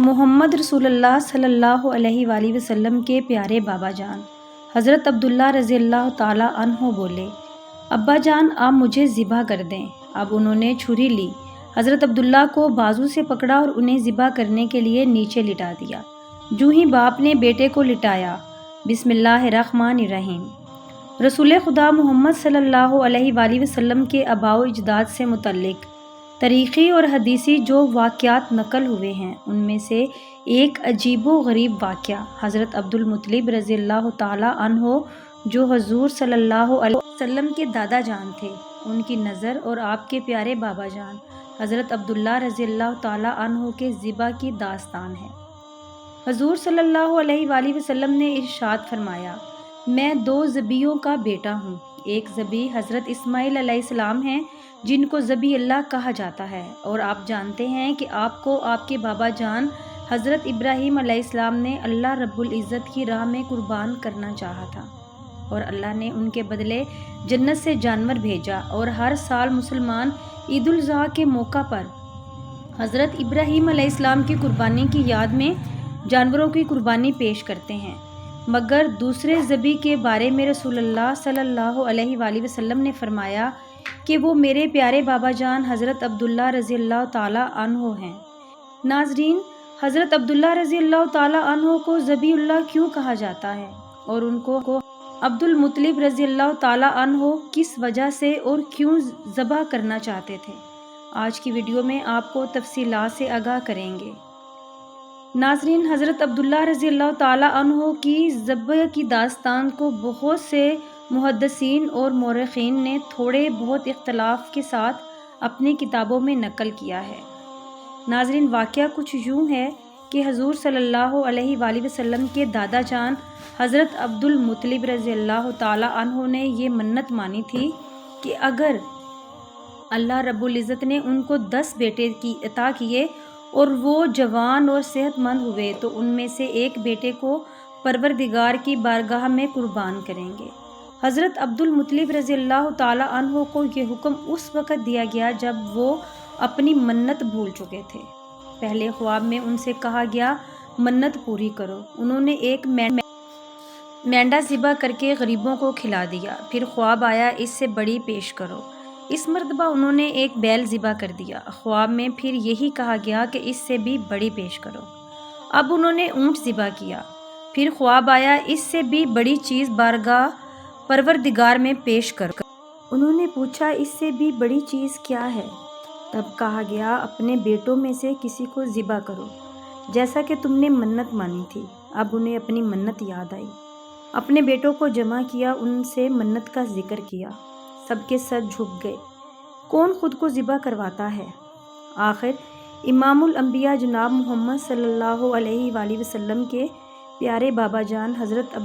محمد رسول اللہ صلی اللہ علیہ وآلہ وسلم کے پیارے بابا جان حضرت عبداللہ رضی اللہ تعالیٰ عنہ بولے، ابا جان آپ مجھے ذبح کر دیں۔ اب انہوں نے چھری لی، حضرت عبداللہ کو بازو سے پکڑا اور انہیں ذبح کرنے کے لیے نیچے لٹا دیا۔ جو ہی باپ نے بیٹے کو لٹایا، بسم اللہ الرحمن الرحیم، رسول خدا محمد صلی اللہ علیہ وآلہ وسلم کے آباء و اجداد سے متعلق تاریخی اور حدیثی جو واقعات نقل ہوئے ہیں، ان میں سے ایک عجیب و غریب واقعہ حضرت عبد المطلب رضی اللہ تعالیٰ عنہ جو حضور صلی اللہ علیہ وسلم کے دادا جان تھے، ان کی نظر اور آپ کے پیارے بابا جان حضرت عبداللہ رضی اللہ تعالیٰ عنہ کے ذبح کی داستان ہے۔ حضور صلی اللہ علیہ وآلہ وسلم نے ارشاد فرمایا، میں دو ذبیحوں کا بیٹا ہوں۔ ایک ذبیح حضرت اسماعیل علیہ السلام ہیں جن کو ذبیح اللہ کہا جاتا ہے، اور آپ جانتے ہیں کہ آپ کو آپ کے بابا جان حضرت ابراہیم علیہ السلام نے اللہ رب العزت کی راہ میں قربان کرنا چاہا تھا، اور اللہ نے ان کے بدلے جنت سے جانور بھیجا، اور ہر سال مسلمان عید الاضحیٰ کے موقع پر حضرت ابراہیم علیہ السلام کی قربانی کی یاد میں جانوروں کی قربانی پیش کرتے ہیں۔ مگر دوسرے ذبیح کے بارے میں رسول اللہ صلی اللہ علیہ وآلہ وسلم نے فرمایا کہ وہ میرے پیارے بابا جان حضرت عبداللہ رضی اللہ تعالیٰ عنہ ہیں۔ ناظرین، حضرت عبداللہ رضی اللہ تعالیٰ عنہ کو ذبیح اللہ کیوں کہا جاتا ہے، اور ان کو عبد المطلب رضی اللہ تعالیٰ عنہ کس وجہ سے اور کیوں ذبح کرنا چاہتے تھے، آج کی ویڈیو میں آپ کو تفصیلات سے آگاہ کریں گے۔ ناظرین، حضرت عبداللہ رضی اللہ تعالیٰ عنہ کی ذبح کی داستان کو بہت سے محدثین اور مورخین نے تھوڑے بہت اختلاف کے ساتھ اپنی کتابوں میں نقل کیا ہے۔ ناظرین، واقعہ کچھ یوں ہے کہ حضور صلی اللہ علیہ وآلہ وسلم کے دادا جان حضرت عبد المطلب رضی اللہ تعالیٰ عنہ نے یہ منت مانی تھی کہ اگر اللہ رب العزت نے ان کو 10 بیٹے عطا کیے اور وہ جوان اور صحت مند ہوئے تو ان میں سے ایک بیٹے کو پروردگار کی بارگاہ میں قربان کریں گے۔ حضرت عبد المطلب رضی اللہ تعالیٰ عنہ کو یہ حکم اس وقت دیا گیا جب وہ اپنی منت بھول چکے تھے۔ پہلے خواب میں ان سے کہا گیا منت پوری کرو۔ انہوں نے ایک مینڈا ذبح کر کے غریبوں کو کھلا دیا۔ پھر خواب آیا اس سے بڑی پیش کرو۔ اس مرتبہ انہوں نے ایک بیل ذبح کر دیا۔ خواب میں پھر یہی کہا گیا کہ اس سے بھی بڑی پیش کرو۔ اب انہوں نے اونٹ ذبح کیا۔ پھر خواب آیا اس سے بھی بڑی چیز بارگاہ پروردگار میں پیش کر۔ انہوں نے پوچھا اس سے بھی بڑی چیز کیا ہے؟ تب کہا گیا اپنے بیٹوں میں سے کسی کو ذبح کرو جیسا کہ تم نے منت مانی تھی۔ اب انہیں اپنی منت یاد آئی، اپنے بیٹوں کو جمع کیا، ان سے منت کا ذکر کیا، سب کے سر جھک گئے۔ کون خود کو ذبح کرواتا ہے؟ آخر امام الانبیاء جناب محمد صلی اللہ علیہ وآلہ وسلم کے پیارے بابا جان حضرت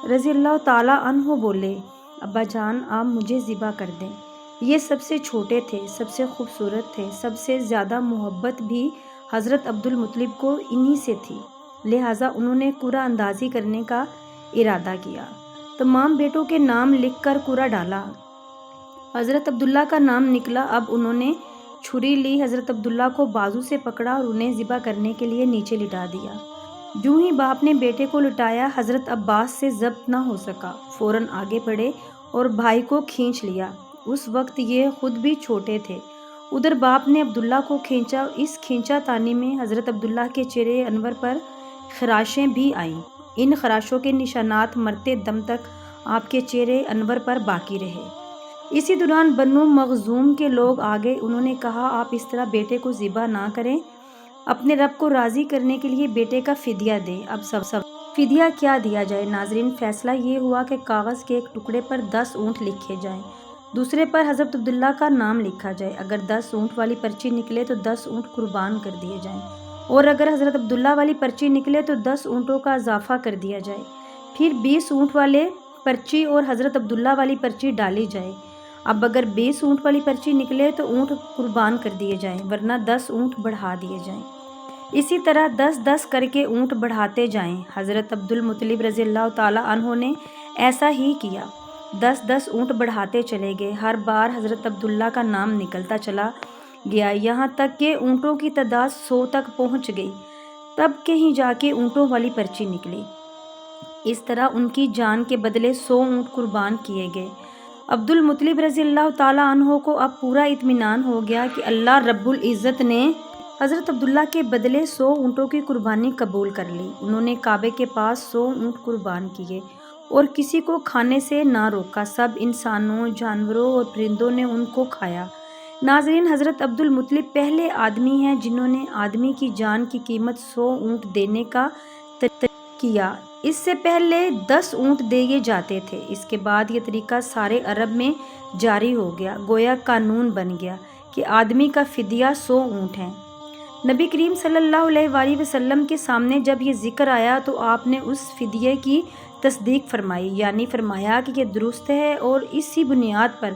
رضی اللہ تعالیٰ عنہ بولے، ابا جان آپ مجھے ذبح کر دیں۔ یہ سب سے چھوٹے تھے، سب سے خوبصورت تھے، سب سے زیادہ محبت بھی حضرت عبد المطلب کو انہی سے تھی، لہٰذا انہوں نے قرعہ اندازی کرنے کا ارادہ کیا۔ تمام بیٹوں کے نام لکھ کر قرعہ ڈالا۔ حضرت عبداللہ کا نام نکلا۔ اب انہوں نے چھری لی، حضرت عبداللہ کو بازو سے پکڑا اور انہیں ذبح کرنے کے لیے نیچے لٹا دیا۔ جو ہی باپ نے بیٹے کو لٹایا، حضرت عباس سے ضبط نہ ہو سکا، فوراً آگے بڑھے اور بھائی کو کھینچ لیا۔ اس وقت یہ خود بھی چھوٹے تھے۔ ادھر باپ نے عبداللہ کو کھینچا۔ اس کھینچا تانی میں حضرت عبداللہ کے چہرے انور پر خراشیں بھی آئیں۔ ان خراشوں کے نشانات مرتے دم تک آپ کے چہرے انور پر باقی رہے۔ اسی دوران بنو مخزوم کے لوگ آگے، انہوں نے کہا آپ اس طرح بیٹے کو ذبح نہ کریں، اپنے رب کو راضی کرنے کے لیے بیٹے کا فدیہ دیں۔ اب سب فدیہ کیا دیا جائے؟ ناظرین، فیصلہ یہ ہوا کہ کاغذ کے ایک ٹکڑے پر 10 اونٹ لکھے جائیں، دوسرے پر حضرت عبداللہ کا نام لکھا جائے۔ اگر 10 اونٹ والی پرچی نکلے تو 10 اونٹ قربان کر دیے جائیں، اور اگر حضرت عبداللہ والی پرچی نکلے تو 10 اونٹوں کا اضافہ کر دیا جائے۔ پھر 20 اونٹ والے پرچی اور حضرت عبداللہ والی پرچی ڈالی جائے۔ اب اگر 20 اونٹ والی پرچی نکلے تو اونٹ قربان کر دیے جائیں، ورنہ 10 اونٹ بڑھا دیے جائیں۔ اسی طرح 10-10 کر کے اونٹ بڑھاتے جائیں۔ حضرت عبد المطلب رضی اللہ تعالیٰ عنہ نے ایسا ہی کیا، 10-10 اونٹ بڑھاتے چلے گئے۔ ہر بار حضرت عبداللہ کا نام نکلتا چلا گیا، یہاں تک کہ اونٹوں کی تعداد 100 تک پہنچ گئی۔ تب کہیں جا کے اونٹوں والی پرچی نکلی۔ اس طرح ان کی جان کے بدلے 100 اونٹ قربان کیے گئے۔ عبد المطلب رضی اللہ تعالیٰ عنہ کو اب پورا اطمینان ہو گیا کہ اللہ رب العزت نے حضرت عبداللہ کے بدلے 100 اونٹوں کی قربانی قبول کر لی۔ انہوں نے کعبے کے پاس 100 اونٹ قربان کیے اور کسی کو کھانے سے نہ روکا۔ سب انسانوں، جانوروں اور پرندوں نے ان کو کھایا۔ ناظرین، حضرت عبد المطلب پہلے آدمی ہیں جنہوں نے آدمی کی جان کی قیمت 100 اونٹ دینے کا طریقہ کیا۔ اس سے پہلے 10 اونٹ دیے جاتے تھے۔ اس کے بعد یہ طریقہ سارے عرب میں جاری ہو گیا، گویا قانون بن گیا کہ آدمی کا فدیہ 100 اونٹ ہے۔ نبی کریم صلی اللہ علیہ وآلہ وسلم کے سامنے جب یہ ذکر آیا تو آپ نے اس فدیے کی تصدیق فرمائی، یعنی فرمایا کہ یہ درست ہے، اور اسی بنیاد پر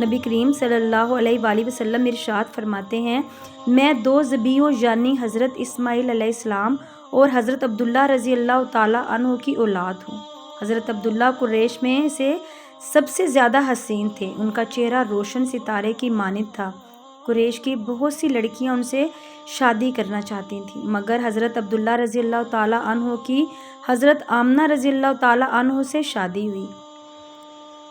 نبی کریم صلی اللہ علیہ وآلہ وسلم ارشاد فرماتے ہیں، میں 2 ذبیحوں یعنی حضرت اسماعیل علیہ السلام اور حضرت عبداللہ رضی اللہ تعالیٰ عنہ کی اولاد ہوں۔ حضرت عبداللہ قریش میں سے سب سے زیادہ حسین تھے۔ ان کا چہرہ روشن ستارے کی مانند تھا۔ قریش کی بہت سی لڑکیاں ان سے شادی کرنا چاہتی تھیں، مگر حضرت عبداللہ رضی اللہ تعالیٰ عنہ کی حضرت آمنہ رضی اللہ تعالیٰ عنہ سے شادی ہوئی۔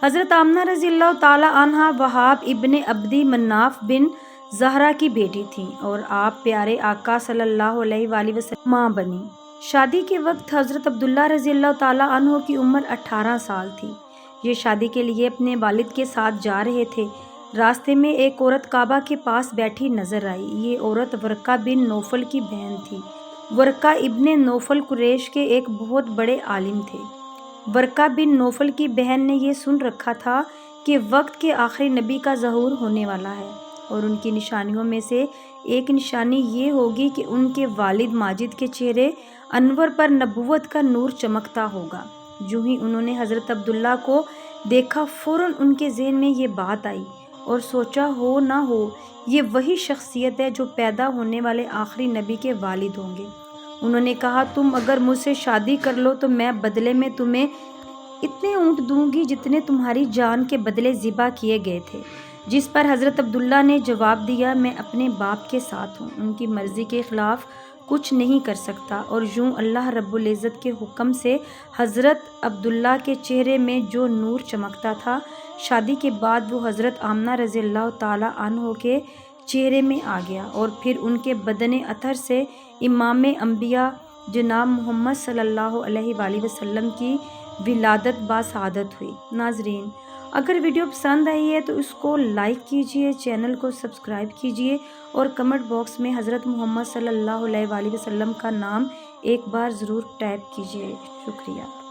حضرت آمنہ رضی اللہ تعالیٰ عنہ وہاب ابن عبدی مناف بن زہرہ کی بیٹی تھیں اور آپ پیارے آقا صلی اللہ علیہ وآلہ وسلم ماں بنی۔ شادی کے وقت حضرت عبداللہ رضی اللہ تعالیٰ عنہ کی عمر 18 سال تھی۔ یہ شادی کے لیے اپنے والد کے ساتھ جا رہے تھے۔ راستے میں ایک عورت کعبہ کے پاس بیٹھی نظر آئی۔ یہ عورت ورقہ بن نوفل کی بہن تھی۔ ورقہ ابن نوفل قریش کے ایک بہت بڑے عالم تھے۔ ورقہ بن نوفل کی بہن نے یہ سن رکھا تھا کہ وقت کے آخری نبی کا ظہور ہونے والا ہے، اور ان کی نشانیوں میں سے ایک نشانی یہ ہوگی کہ ان کے والد ماجد کے چہرے انور پر نبوت کا نور چمکتا ہوگا۔ جو ہی انہوں نے حضرت عبداللہ کو دیکھا، فوراً ان کے ذہن میں یہ بات آئی اور سوچا ہو نہ ہو یہ وہی شخصیت ہے جو پیدا ہونے والے آخری نبی کے والد ہوں گے۔ انہوں نے کہا، تم اگر مجھ سے شادی کر لو تو میں بدلے میں تمہیں اتنے اونٹ دوں گی جتنے تمہاری جان کے بدلے ذبح کیے گئے تھے۔ جس پر حضرت عبداللہ نے جواب دیا، میں اپنے باپ کے ساتھ ہوں، ان کی مرضی کے خلاف کچھ نہیں کر سکتا۔ اور یوں اللہ رب العزت کے حکم سے حضرت عبداللہ کے چہرے میں جو نور چمکتا تھا، شادی کے بعد وہ حضرت آمنہ رضی اللہ تعالیٰ عنہ کے چہرے میں آ گیا، اور پھر ان کے بدن اطہر سے امام انبیاء جناب محمد صلی اللہ علیہ وآلہ وسلم کی ولادت باسعادت ہوئی۔ ناظرین، اگر ویڈیو پسند آئی ہے تو اس کو لائک کیجئے، چینل کو سبسکرائب کیجئے اور کمنٹ باکس میں حضرت محمد صلی اللہ علیہ وآلہ وسلم کا نام ایک بار ضرور ٹائپ کیجئے۔ شکریہ۔